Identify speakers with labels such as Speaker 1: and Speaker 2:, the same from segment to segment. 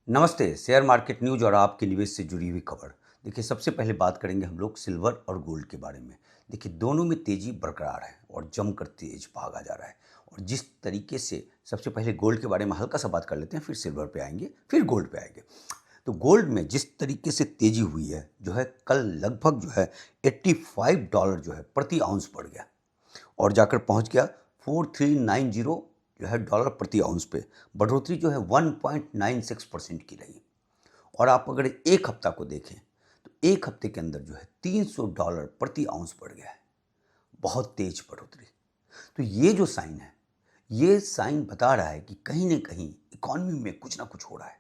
Speaker 1: नमस्ते। Share market news और आपके निवेश से जुड़ी हुई खबर। देखिए, सबसे पहले बात करेंगे हम लोग सिल्वर और गोल्ड के बारे में। देखिए, दोनों में तेजी बरकरार है और जमकर तेज भागा जा रहा है। और जिस तरीके से सबसे पहले गोल्ड के बारे में हल्का सा बात कर लेते हैं, फिर सिल्वर पे आएंगे, फिर गोल्ड पे आएंगे। तो गोल्ड में जिस तरीके से तेजी हुई है, जो है कल लगभग जो है $85 जो है प्रति आउंस बढ़ गया और जाकर पहुंच गया 4390 जो है डॉलर प्रति आउंस पे। बढ़ोतरी जो है 1.96% की रही। और आप अगर एक हफ्ता को देखें तो एक हफ्ते के अंदर जो है $300 प्रति आउंस बढ़ गया है। बहुत तेज बढ़ोतरी। तो ये जो साइन है, ये साइन बता रहा है कि कहीं ना कहीं इकॉनमी में कुछ ना कुछ हो रहा है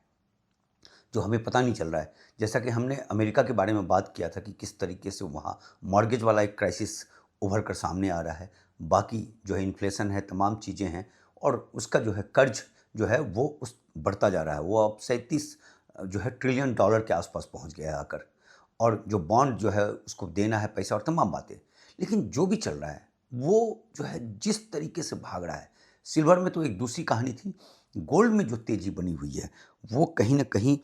Speaker 1: जो हमें पता नहीं चल रहा है। जैसा कि हमने अमेरिका के बारे में बात किया था कि किस तरीके से वहाँ मॉर्गेज वाला एक क्राइसिस उभर कर सामने आ रहा है। बाकी जो है इन्फ्लेशन है, तमाम चीज़ें हैं और उसका जो है कर्ज जो है वो उस बढ़ता जा रहा है। वो अब 37 जो है ट्रिलियन डॉलर के आसपास पहुंच गया है आकर। और जो बॉन्ड जो है उसको देना है पैसा और तमाम बातें। लेकिन जो भी चल रहा है वो जो है जिस तरीके से भाग रहा है, सिल्वर में तो एक दूसरी कहानी थी। गोल्ड में जो तेजी बनी हुई है वो कहीं ना कहीं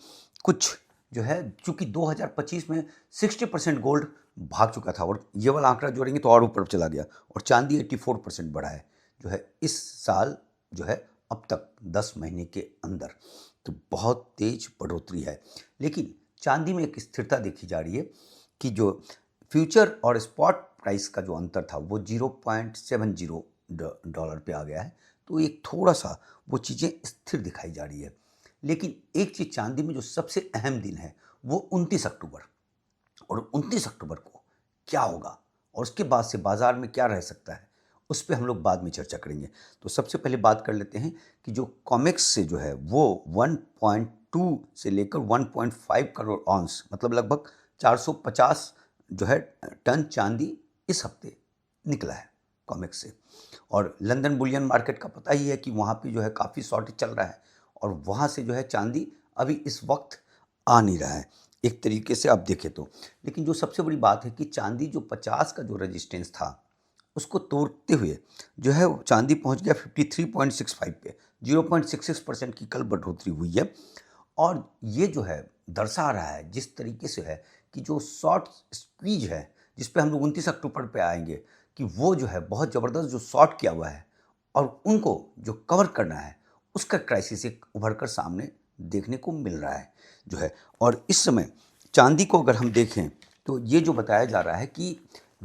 Speaker 1: कुछ जो है, चूंकि 2025 में 60% गोल्ड भाग चुका था और ये वाला आंकड़ा जोड़ेंगे तो और ऊपर चला गया। और चांदी 84% बढ़ा है जो है इस साल जो है अब तक 10 महीने के अंदर। तो बहुत तेज बढ़ोतरी है। लेकिन चांदी में एक स्थिरता देखी जा रही है कि जो फ्यूचर और स्पॉट प्राइस का जो अंतर था वो 0.70 डॉलर पे आ गया है। तो एक थोड़ा सा वो चीज़ें स्थिर दिखाई जा रही है। लेकिन एक चीज़ चांदी में जो सबसे अहम दिन है वो 29 अक्टूबर। और 29 अक्टूबर को क्या होगा और उसके बाद से बाजार में क्या रह सकता है, उस पर हम लोग बाद में चर्चा करेंगे। तो सबसे पहले बात कर लेते हैं कि जो कॉमेक्स से जो है वो 1.2 से लेकर 1.5 करोड़ ऑन्स, मतलब लगभग 450 जो है टन चांदी इस हफ्ते निकला है कॉमेक्स से। और लंदन बुलियन मार्केट का पता ही है कि वहाँ पे जो है काफ़ी शॉर्टेज चल रहा है और वहाँ से जो है चांदी अभी इस वक्त आ नहीं रहा है एक तरीके से आप देखें तो। लेकिन जो सबसे बड़ी बात है कि चांदी जो 50 का जो रेजिस्टेंस था उसको तोड़ते हुए जो है वो चांदी पहुंच गया 53.65 पे। 0.66% की कल बढ़ोतरी हुई है। और ये जो है दर्शा रहा है जिस तरीके से है कि जो शॉर्ट स्क्वीज है, जिस पे हम लोग 29 अक्टूबर पे आएंगे, कि वो जो है बहुत ज़बरदस्त जो शॉर्ट किया हुआ है और उनको जो कवर करना है उसका क्राइसिस एक उभर कर सामने देखने को मिल रहा है जो है। और इस समय चांदी को अगर हम देखें तो ये जो बताया जा रहा है कि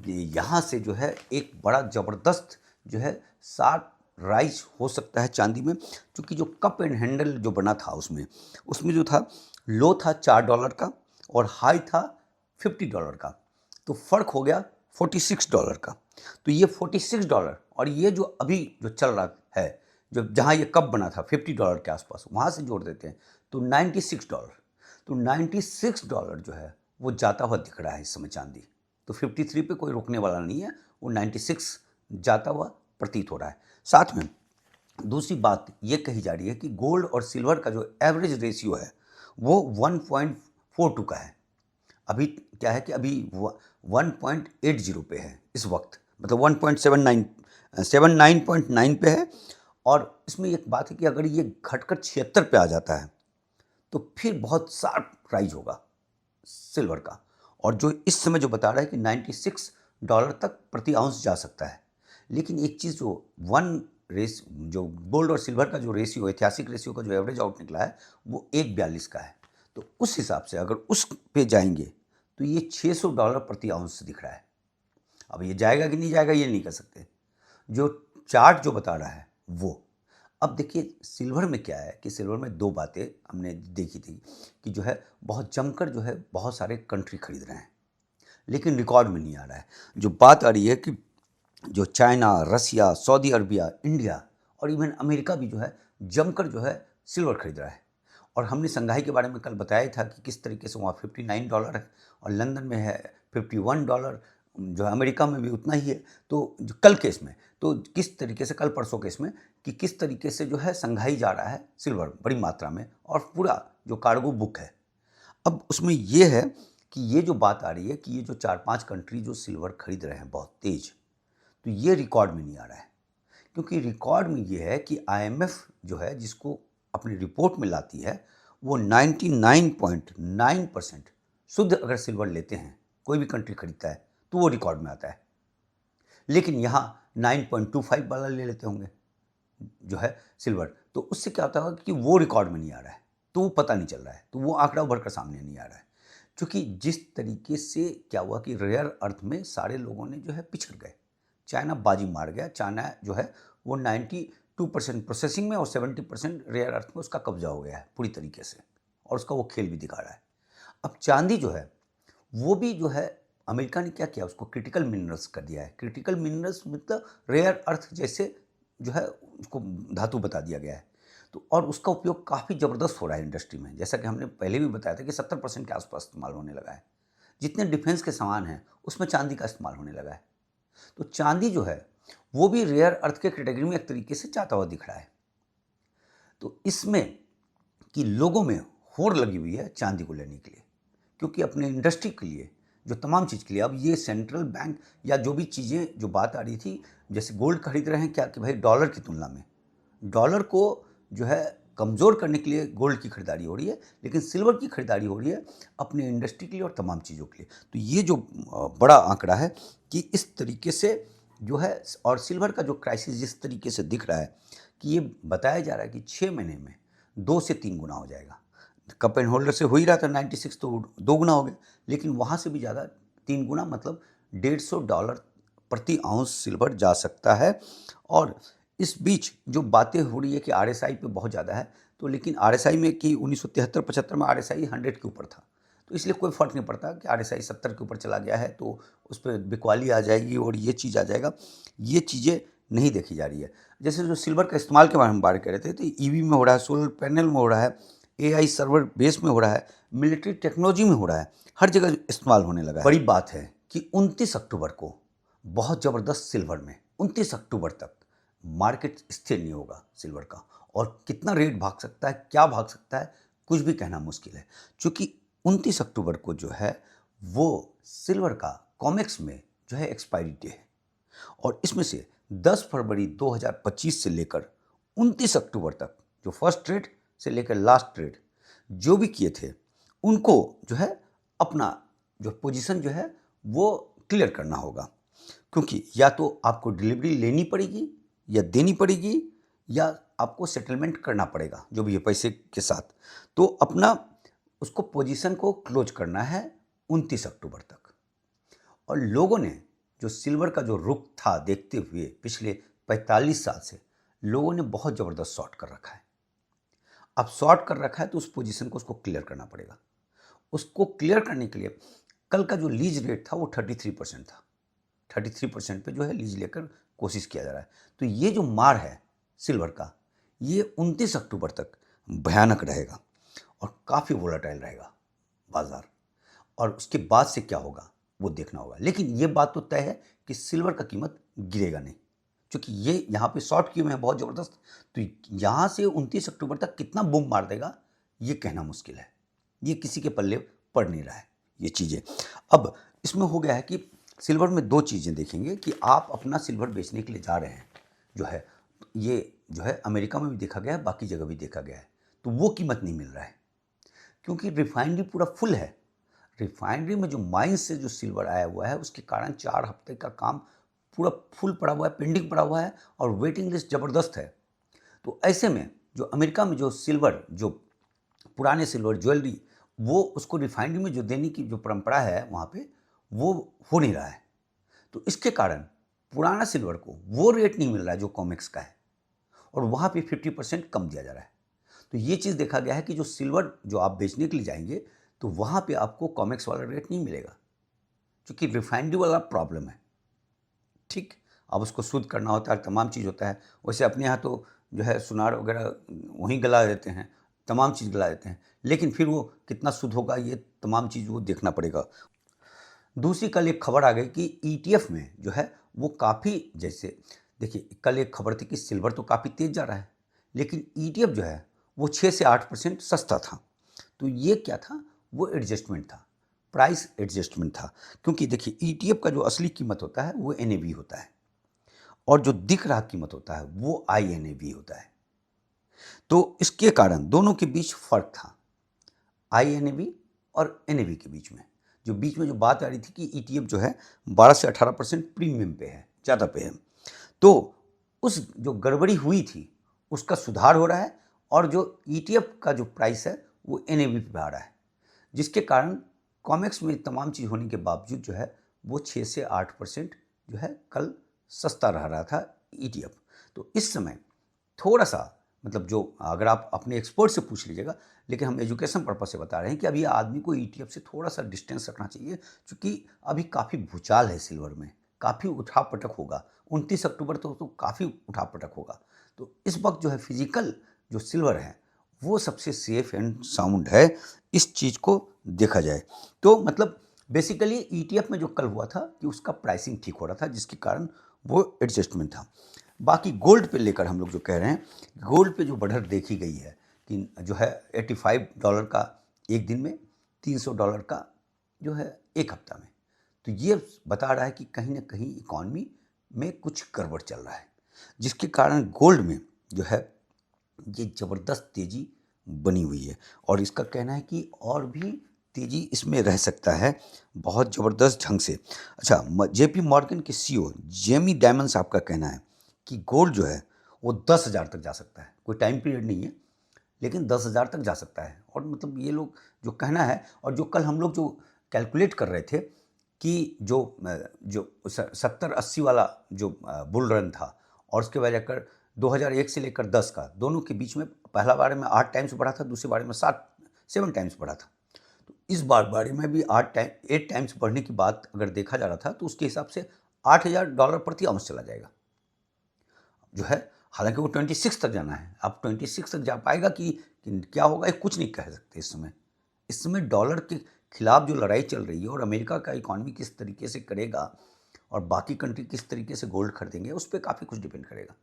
Speaker 1: यहाँ से जो है एक बड़ा ज़बरदस्त जो है शार्प राइज हो सकता है चांदी में। क्योंकि जो कप एंड हैंडल जो बना था उसमें जो था लो था $4 का और हाई था $50 का। तो फ़र्क हो गया $46 का। तो ये $46 और ये जो अभी जो चल रहा है, जो जहाँ ये कप बना था $50 के आसपास, वहाँ से जोड़ देते हैं तो $96। तो $96 जो है वो जाता हुआ दिख रहा है इस समय चांदी। तो 53 पे कोई रुकने वाला नहीं है, वो 96 जाता हुआ प्रतीत हो रहा है। साथ में दूसरी बात ये कही जा रही है कि गोल्ड और सिल्वर का जो एवरेज रेशियो है वो 1.42 का है। अभी क्या है कि अभी 1.80 पे है इस वक्त, मतलब 79.9 पे है। और इसमें एक बात है कि अगर ये घटकर 76 पे आ जाता है तो फिर बहुत शार्प राइज होगा सिल्वर का। और जो इस समय जो बता रहा है कि $96 तक प्रति आउंस जा सकता है। लेकिन एक चीज़ जो वन रेस जो गोल्ड और सिल्वर का जो रेशियो, ऐतिहासिक रेशियो का जो एवरेज आउट निकला है वो 1.42 का है। तो उस हिसाब से अगर उस पे जाएंगे तो ये $600 प्रति आउंस दिख रहा है। अब ये जाएगा कि नहीं जाएगा ये नहीं कह सकते। जो चार्ट जो बता रहा है वो, अब देखिए सिल्वर में क्या है कि सिल्वर में दो बातें हमने देखी थी कि जो है बहुत जमकर जो है बहुत सारे कंट्री खरीद रहे हैं, लेकिन रिकॉर्ड में नहीं आ रहा है। जो बात आ रही है कि जो चाइना, रसिया, सऊदी अरबिया, इंडिया और इवन अमेरिका भी जो है जमकर जो है सिल्वर खरीद रहा है। और हमने संघाई के बारे में कल बताया था कि किस तरीके से वहाँ $59 है और लंदन में है $51, जो है अमेरिका में भी उतना ही है। तो जो कल केस में तो किस तरीके से, कल परसों केस में, कि किस तरीके से जो है संघाई जा रहा है सिल्वर बड़ी मात्रा में और पूरा जो कार्गो बुक है। अब उसमें ये है कि ये जो बात आ रही है कि ये जो 4-5 कंट्री जो सिल्वर खरीद रहे हैं बहुत तेज, तो ये रिकॉर्ड में नहीं आ रहा है। क्योंकि रिकॉर्ड में ये है कि आईएमएफ जो है जिसको अपनी रिपोर्ट में लाती है वो 99.9% शुद्ध अगर सिल्वर लेते हैं, कोई भी कंट्री खरीदता है तो वो रिकॉर्ड में आता है। लेकिन यहाँ 9.25 वाला ले लेते होंगे जो है सिल्वर, तो उससे क्या होता होगा कि वो रिकॉर्ड में नहीं आ रहा है, तो वो पता नहीं चल रहा है, तो वो आंकड़ा उभर कर सामने नहीं आ रहा है। क्योंकि जिस तरीके से क्या हुआ कि रेयर अर्थ में सारे लोगों ने जो है पिछड़ गए, चाइना बाजी मार गया। चाइना जो है वो 92% प्रोसेसिंग में और 70% रेयर अर्थ में उसका कब्जा हो गया है पूरी तरीके से, और उसका वो खेल भी दिखा रहा है। अब चांदी जो है वो भी जो है अमेरिका ने क्या किया, उसको क्रिटिकल मिनरल्स कर दिया है। क्रिटिकल मिनरल्स मतलब रेयर अर्थ जैसे जो है उसको धातु बता दिया गया है। तो और उसका उपयोग काफ़ी ज़बरदस्त हो रहा है इंडस्ट्री में, जैसा कि हमने पहले भी बताया था कि 70% के आसपास इस्तेमाल होने लगा है। जितने डिफेंस के सामान हैं उसमें चांदी का इस्तेमाल होने लगा है। तो चांदी जो है वो भी रेयर अर्थ के कैटेगरी में एक तरीके से जाता हुआ दिख रहा है। तो इसमें कि लोगों में होड़ लगी हुई है चांदी को लेने के लिए, क्योंकि अपने इंडस्ट्री के लिए जो तमाम चीज़ के लिए अब ये सेंट्रल बैंक या जो भी चीज़ें जो बात आ रही थी, जैसे गोल्ड खरीद रहे हैं क्या कि भाई डॉलर की तुलना में डॉलर को जो है कमज़ोर करने के लिए गोल्ड की खरीदारी हो रही है, लेकिन सिल्वर की खरीदारी हो रही है अपने इंडस्ट्री के लिए और तमाम चीज़ों के लिए। तो ये जो बड़ा आंकड़ा है कि इस तरीके से जो है, और सिल्वर का जो क्राइसिस जिस तरीके से दिख रहा है कि ये बताया जा रहा है कि 6 महीने में 2 से 3 गुना हो जाएगा। कप एंड होल्डर से हो ही रहा था 96, तो 2 गुना हो गया, लेकिन वहाँ से भी ज़्यादा 3 गुना, मतलब $150 प्रति आउंस सिल्वर जा सकता है। और इस बीच जो बातें हो रही है कि आरएसआई पे बहुत ज़्यादा है, तो लेकिन आरएसआई में कि 1973-75 में आरएसआई 100 के ऊपर था, तो इसलिए कोई फ़र्क नहीं पड़ता कि आरएसआई 70 के ऊपर चला गया है तो उस पर बिकवाली आ जाएगी और ये चीज़ आ जाएगा। ये चीज़ें नहीं देखी जा रही है। जैसे जो सिल्वर का इस्तेमाल के बारे में बात कर रहे थे, तो ईवी में हो रहा है, सोलर पैनल में हो रहा है, एआई सर्वर बेस में हो रहा है, मिलिट्री टेक्नोलॉजी में हो रहा है, हर जगह इस्तेमाल होने लगा है। बड़ी बात है कि 29 अक्टूबर को बहुत ज़बरदस्त सिल्वर में 29 अक्टूबर तक मार्केट स्थिर नहीं होगा सिल्वर का, और कितना रेट भाग सकता है, क्या भाग सकता है, कुछ भी कहना मुश्किल है। क्योंकि 29 अक्टूबर को जो है वो सिल्वर का कॉमेक्स में जो है एक्सपायरी डे है, और इसमें से 10 फरवरी 2025 से लेकर 29 अक्टूबर तक जो फर्स्ट ट्रेड से लेकर लास्ट ट्रेड जो भी किए थे उनको जो है अपना जो पोजीशन जो है वो क्लियर करना होगा, क्योंकि या तो आपको डिलीवरी लेनी पड़ेगी या देनी पड़ेगी या आपको सेटलमेंट करना पड़ेगा जो भी है पैसे के साथ। तो अपना उसको पोजीशन को क्लोज करना है 29 अक्टूबर तक। और लोगों ने जो सिल्वर का जो रुख था देखते हुए पिछले 45 साल से लोगों ने बहुत ज़बरदस्त शॉर्ट कर रखा है। अब शॉर्ट कर रखा है तो उस पोजीशन को उसको क्लियर करना पड़ेगा। उसको क्लियर करने के लिए कल का जो लीज रेट था वो 33% था। 33% पे जो है लीज लेकर कोशिश किया जा रहा है। तो ये जो मार है सिल्वर का, ये 29 अक्टूबर तक भयानक रहेगा और काफ़ी वोलेटाइल रहेगा बाजार, और उसके बाद से क्या होगा वो देखना होगा। लेकिन ये बात तो तय है कि सिल्वर का कीमत गिरेगा नहीं, क्योंकि ये यहाँ पे शॉर्ट किए हुए हैं बहुत ज़बरदस्त। तो यहाँ से 29 अक्टूबर तक कितना बूम मार देगा ये कहना मुश्किल है, ये किसी के पल्ले पड़ नहीं रहा है ये चीज़ें। अब इसमें हो गया है कि सिल्वर में दो चीज़ें देखेंगे कि आप अपना सिल्वर बेचने के लिए जा रहे हैं जो है, ये जो है अमेरिका में भी देखा गया है, बाकी जगह भी देखा गया है, तो वो कीमत नहीं मिल रहा है क्योंकि रिफाइनरी पूरा फुल है। रिफाइनरी में जो माइंस से जो सिल्वर आया हुआ है उसके कारण 4 हफ्ते का काम पूरा फुल पड़ा हुआ है, पेंडिंग पड़ा हुआ है, और वेटिंग लिस्ट ज़बरदस्त है। तो ऐसे में जो अमेरिका में जो सिल्वर, जो पुराने सिल्वर ज्वेलरी, वो उसको रिफाइनरी में जो देने की जो परंपरा है वहाँ पे वो हो नहीं रहा है। तो इसके कारण पुराना सिल्वर को वो रेट नहीं मिल रहा है जो कॉमेक्स का है, और वहाँ पे 50% कम दिया जा रहा है। तो ये चीज़ देखा गया है कि जो सिल्वर जो आप बेचने के लिए जाएंगे तो वहाँ पे आपको कॉमेक्स वाला रेट नहीं मिलेगा, क्योंकि रिफाइनरी वाला प्रॉब्लम है। ठीक, अब उसको शुद्ध करना होता है, तमाम चीज़ होता है। वैसे अपने यहाँ तो जो है सुनार वगैरह वहीं गला देते हैं, तमाम चीज़ गला देते हैं, लेकिन फिर वो कितना शुद्ध होगा ये तमाम चीज़ वो देखना पड़ेगा। दूसरी कल एक खबर आ गई कि ईटीएफ में जो है वो काफ़ी, जैसे देखिए कल एक खबर थी कि सिल्वर तो काफ़ी तेज़ जा रहा है, लेकिन ईटीएफ जो है वो 6 से 8% सस्ता था। तो ये क्या था, वो एडजस्टमेंट था, प्राइस एडजस्टमेंट था। क्योंकि देखिए ईटीएफ का जो असली कीमत होता है वो एनएवी होता है, और जो दिख रहा कीमत होता है वो आईएनएवी होता है। तो इसके कारण दोनों के बीच फ़र्क था। INAV और NAV के बीच में, जो बीच में जो बात आ रही थी कि ETF जो है 12 से 18% प्रीमियम पे है, ज़्यादा पे है। तो उस जो गड़बड़ी हुई थी उसका सुधार हो रहा है और जो ETF का जो प्राइस है वो NAV पे आ रहा है, जिसके कारण कॉमेक्स में तमाम चीज़ होने के बावजूद जो है वो 6 से 8% जो है कल सस्ता रह रहा था ETF। तो इस समय थोड़ा सा मतलब जो अगर आप अपने एक्सपर्ट से पूछ लीजिएगा, लेकिन हम एजुकेशन पर्पज से बता रहे हैं कि अभी आदमी को ETF से थोड़ा सा डिस्टेंस रखना चाहिए, क्योंकि अभी काफ़ी भूचाल है सिल्वर में, काफ़ी उठापटक होगा। 29 अक्टूबर तो काफ़ी उठापटक होगा। तो इस वक्त जो है फिजिकल जो सिल्वर है वो सबसे सेफ एंड साउंड है, इस चीज़ को देखा जाए तो। मतलब बेसिकली ETF में जो कल हुआ था कि उसका प्राइसिंग ठीक हो रहा था, जिसके कारण वो एडजस्टमेंट था। बाकी गोल्ड पे लेकर हम लोग जो कह रहे हैं, गोल्ड पे जो बढ़त देखी गई है कि जो है $85 का एक दिन में, $300 का जो है एक हफ्ता में, तो ये बता रहा है कि कहीं ना कहीं इकॉनमी में कुछ गड़बड़ चल रहा है, जिसके कारण गोल्ड में जो है ये ज़बरदस्त तेज़ी बनी हुई है। और इसका कहना है कि और भी तेज़ी इसमें रह सकता है बहुत ज़बरदस्त ढंग से। अच्छा, JP मॉर्गन के CEO जेमी डायमन साहब का कहना है कि गोल्ड जो है वो 10,000 तक जा सकता है, कोई टाइम पीरियड नहीं है, लेकिन 10,000 तक जा सकता है। और मतलब ये लोग जो कहना है, और जो कल हम लोग जो कैलकुलेट कर रहे थे कि जो 70-80 वाला जो बुल रन था, और उसके बाद जाकर 2001 से लेकर 10 का दोनों के बीच में पहला बारे में 8 टाइम्स बढ़ा था, दूसरे बारे में 7 टाइम्स बढ़ा था। तो इस बारे में भी 8 टाइम्स बढ़ने की बात अगर देखा जा रहा था, तो उसके हिसाब से $8,000 प्रति आउंस चला जाएगा जो है। हालांकि वो 26 तक जाना है, अब 26 तक जा पाएगा कि क्या होगा ये कुछ नहीं कह सकते इस समय डॉलर के खिलाफ जो लड़ाई चल रही है और अमेरिका का इकॉनमी किस तरीके से करेगा और बाकी कंट्री किस तरीके से गोल्ड खरीदेंगे, उस पर काफ़ी कुछ डिपेंड करेगा।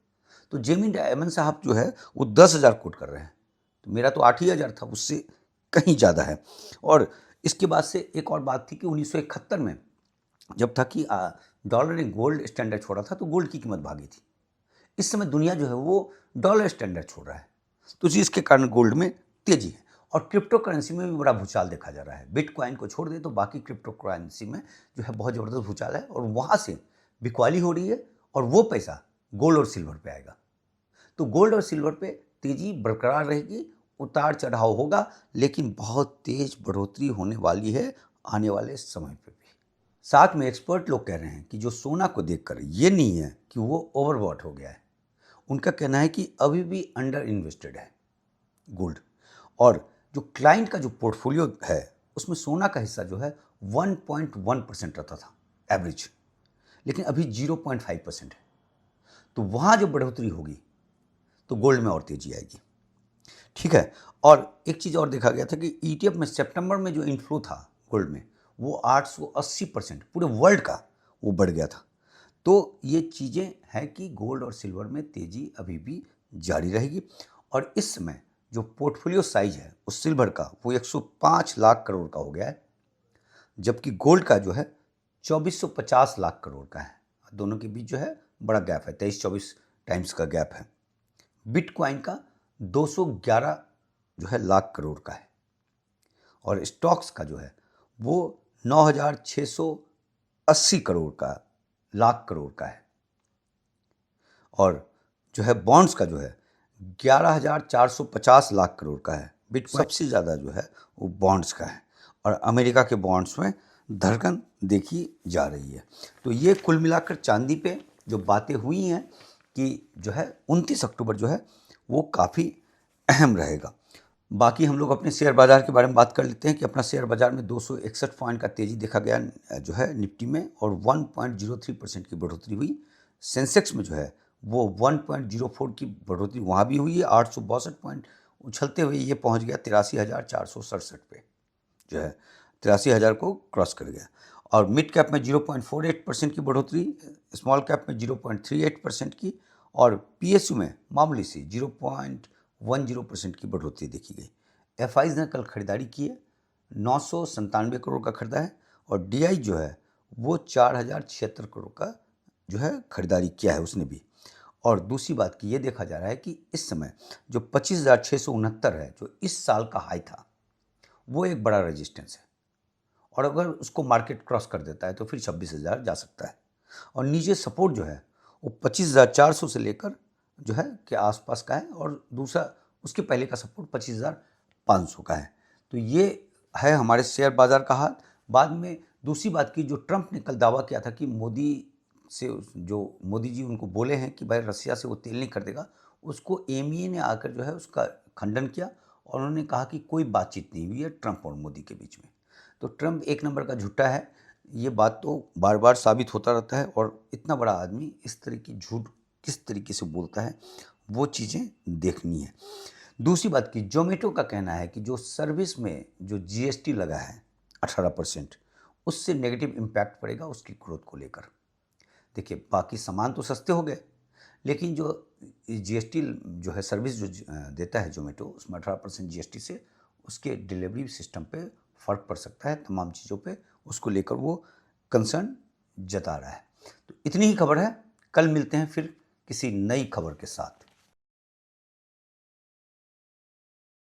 Speaker 1: तो जेमी डायमन साहब जो है वो 10,000 कोट कर रहे हैं, तो मेरा तो 8,000 था, उससे कहीं ज़्यादा है। और इसके बाद से एक और बात थी कि 1971 में जब था कि डॉलर ने गोल्ड स्टैंडर्ड छोड़ा था, तो गोल्ड की कीमत भागी थी। इस समय दुनिया जो है वो डॉलर स्टैंडर्ड छोड़ रहा है, तो जिसके कारण गोल्ड में तेजी है। और क्रिप्टो करेंसी में भी बड़ा भूचाल देखा जा रहा है। बिटकॉइन को छोड़ दे तो बाकी क्रिप्टो करेंसी में जो है बहुत ज़बरदस्त भूचाल है, और वहाँ से बिकवाली हो रही है, और वो पैसा गोल्ड और सिल्वर पे आएगा। तो गोल्ड और सिल्वर पे तेजी बरकरार रहेगी, उतार चढ़ाव होगा, लेकिन बहुत तेज बढ़ोतरी होने वाली है आने वाले समय पे भी। साथ में एक्सपर्ट लोग कह रहे हैं कि जो सोना को देखकर ये नहीं है कि वो ओवरबॉट हो गया है, उनका कहना है कि अभी भी अंडर इन्वेस्टेड है गोल्ड। और जो क्लाइंट का जो पोर्टफोलियो है उसमें सोना का हिस्सा जो है 1.1% रहता था एवरेज, लेकिन अभी 0.5% है। तो वहाँ जो बढ़ोतरी होगी तो गोल्ड में और तेजी आएगी, ठीक है। और एक चीज़ और देखा गया था कि ETF में सितंबर में जो इनफ्लो था गोल्ड में वो 880% पूरे वर्ल्ड का वो बढ़ गया था। तो ये चीज़ें हैं कि गोल्ड और सिल्वर में तेज़ी अभी भी जारी रहेगी। और इस समय जो पोर्टफोलियो साइज है उस सिल्वर का वो 105 लाख करोड़ का हो गया है, जबकि गोल्ड का जो है 2450 लाख करोड़ का है। दोनों के बीच जो है बड़ा गैप है, 23-24 टाइम्स का गैप है। बिटकॉइन का 211 जो है लाख करोड़ का है, और स्टॉक्स का जो है वो 9,680 करोड़ का लाख करोड़ का है, और जो है बॉन्ड्स का जो है 11,450 लाख करोड़ का है। बिटकॉइन सबसे ज़्यादा जो है वो बॉन्ड्स का है, और अमेरिका के बॉन्ड्स में धड़कन देखी जा रही है। तो ये कुल मिलाकर चांदी पे जो बातें हुई हैं कि जो है 29 अक्टूबर जो है वो काफ़ी अहम रहेगा। बाकी हम लोग अपने शेयर बाज़ार के बारे में बात कर लेते हैं कि अपना शेयर बाज़ार में 261 पॉइंट का तेज़ी देखा गया जो है निफ्टी में, और 1.03% की बढ़ोतरी हुई। सेंसेक्स में जो है वो 1.04 की बढ़ोतरी वहाँ भी हुई है, 862 पॉइंट उछलते हुए ये पहुँच गया 83,467 पे, जो है 83,000 को क्रॉस कर गया। और मिड कैप में 0.48% की बढ़ोतरी, स्मॉल कैप में 0.38% की, और PSU में मामूली सी 0.10% की बढ़ोतरी देखी गई। FIs ने कल खरीदारी की है, 997 करोड़ का खरीदा है, और DI जो है वो 4,076 करोड़ का जो है खरीदारी किया है उसने भी। और दूसरी बात की ये देखा जा रहा है कि इस समय जो 25,669 है जो इस साल का हाई था, वो एक बड़ा रेजिस्टेंस है। और अगर उसको मार्केट क्रॉस कर देता है तो फिर 26,000 जा सकता है। और नीचे सपोर्ट जो है वो 25,400 से लेकर जो है के आसपास का है, और दूसरा उसके पहले का सपोर्ट 25,500 का है। तो ये है हमारे शेयर बाजार का हाल। बाद में दूसरी बात की, जो ट्रंप ने कल दावा किया था कि मोदी जी उनको बोले हैं कि भाई रसिया से वो तेल नहीं खरीदेगा, उसको एमईए ने आकर जो है उसका खंडन किया और उन्होंने कहा कि कोई बातचीत नहीं हुई है ट्रंप और मोदी के बीच में। तो ट्रंप एक नंबर का झूठा है, ये बात तो बार बार साबित होता रहता है। और इतना बड़ा आदमी इस तरह की झूठ किस तरीके से बोलता है, वो चीज़ें देखनी है। दूसरी बात की, जोमेटो का कहना है कि जो सर्विस में जो जीएसटी लगा है 18%, उससे नेगेटिव इम्पैक्ट पड़ेगा उसकी ग्रोथ को लेकर। देखिए, बाकी सामान तो सस्ते हो गए, लेकिन जो जीएसटी जो है सर्विस जो देता है जोमेटो, उसमें 18% जीएसटी से उसके डिलीवरी सिस्टम पे फ़र्क पड़ सकता है, तमाम चीज़ों पे उसको लेकर वो कंसर्न जता रहा है। तो इतनी ही खबर है, कल मिलते हैं फिर किसी नई खबर के साथ।